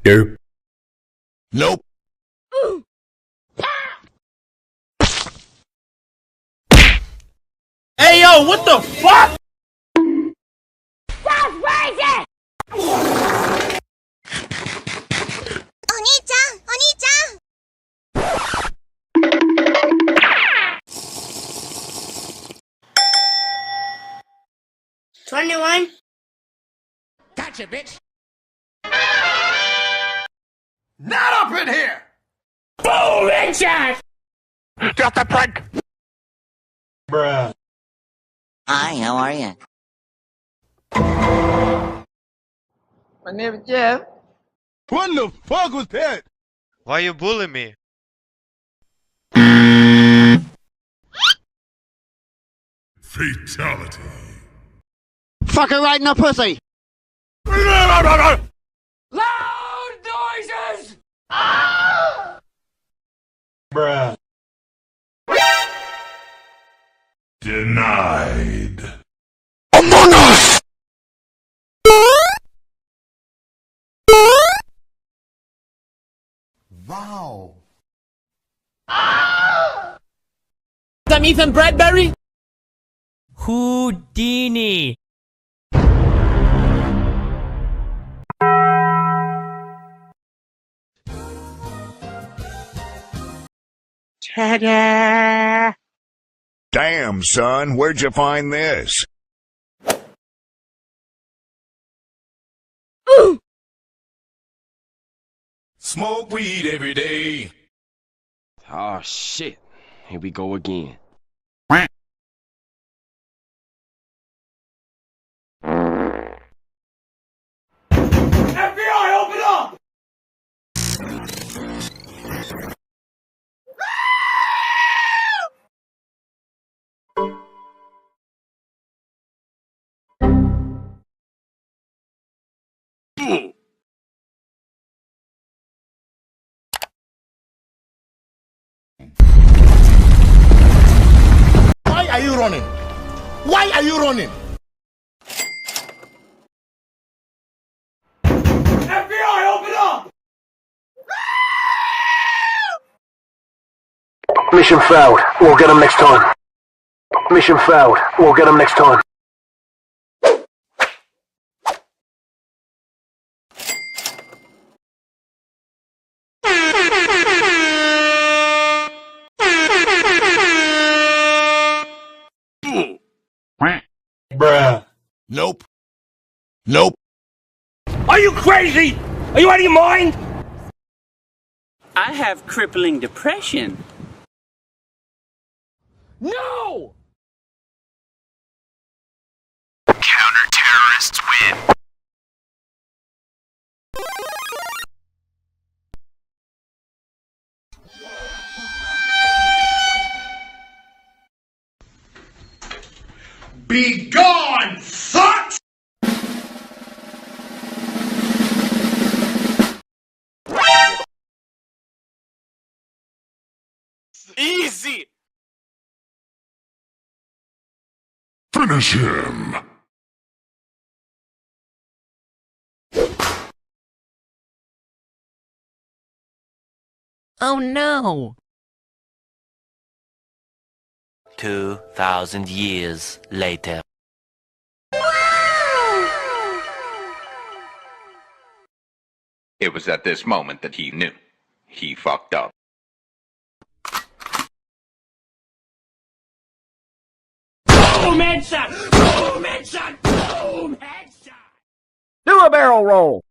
Nope. Nope. Hey yo, what the fuck? That's crazy! お兄ちゃん、お兄ちゃん。21. Gotcha, bitch. Not up in here. Boom, headshot! Drop the prick. Bruh. Hi, how are you? My name is Jeff. What the fuck was that? Why you bully me? Fatality. Fucking right in the pussy. Loud noises! Bruh. Denied. Among Us! Wow. I'm Ethan Bradbury. Houdini. Ta-da! Damn, son, where'd you find this? Smoke weed every day. Oh shit. Here we go again. FBI, open up! Why are you running? Why are you running? FBI, open up! Mission failed. We'll get them next time. Mission failed. We'll get them next time. Bruh. Nope. Nope. Are you crazy? Are you out of your mind? I have crippling depression. No! Counter-terrorists win. Be gone, sucks! Easy! Finish him. Oh no. 2,000 years later. It was at this moment that he knew. He fucked up. Boom, headshot! Boom, headshot! Boom, headshot! Do a barrel roll.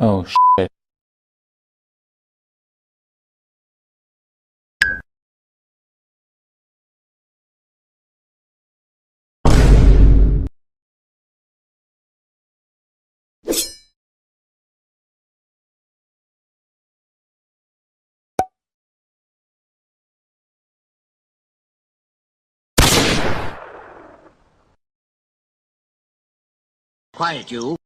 Oh shit. Quiet, you.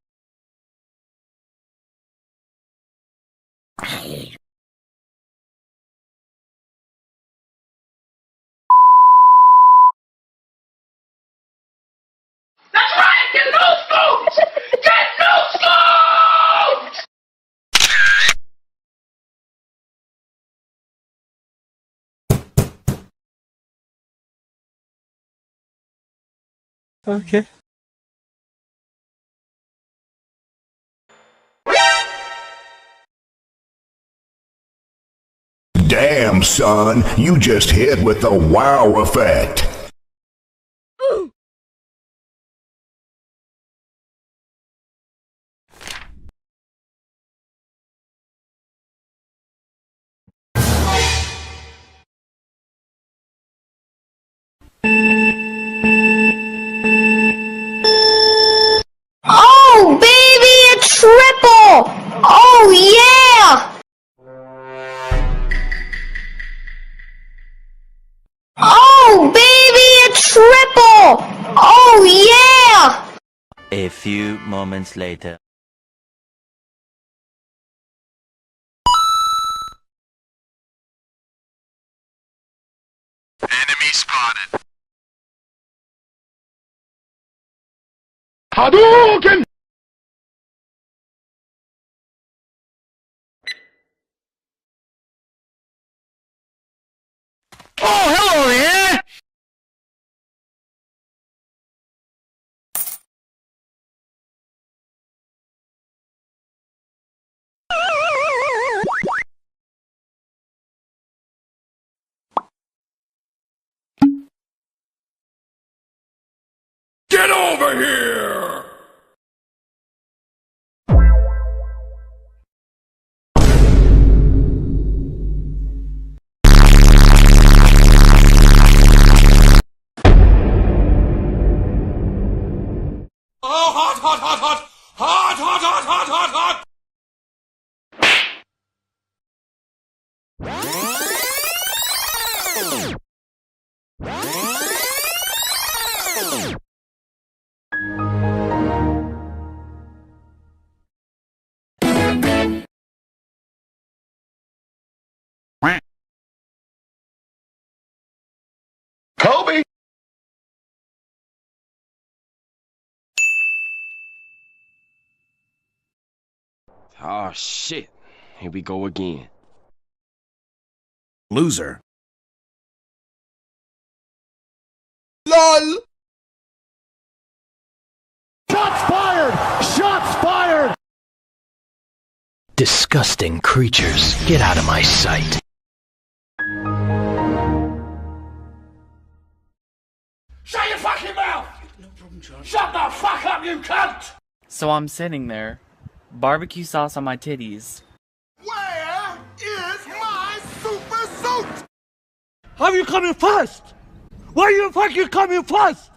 Okay. Damn, son, you just hit with the wow effect. Oh, baby, a triple! Oh, yeah! Oh, baby, a triple! Oh, yeah! A few moments later. Enemy spotted. Hadouken! Oh, hello there! Get over here! Oh, hot, hot, hot, hot! Hot, hot, hot, hot, hot, hot! Kobe! Oh shit. Here we go again. Loser. LOL! Shots fired! Shots fired! Disgusting creatures, get out of my sight. Shut your fucking mouth! No problem, John. Shut the fuck up, you cunt! So I'm sitting there, barbecue sauce on my titties. Where is my super suit? How are you coming first? Why you fucking coming first?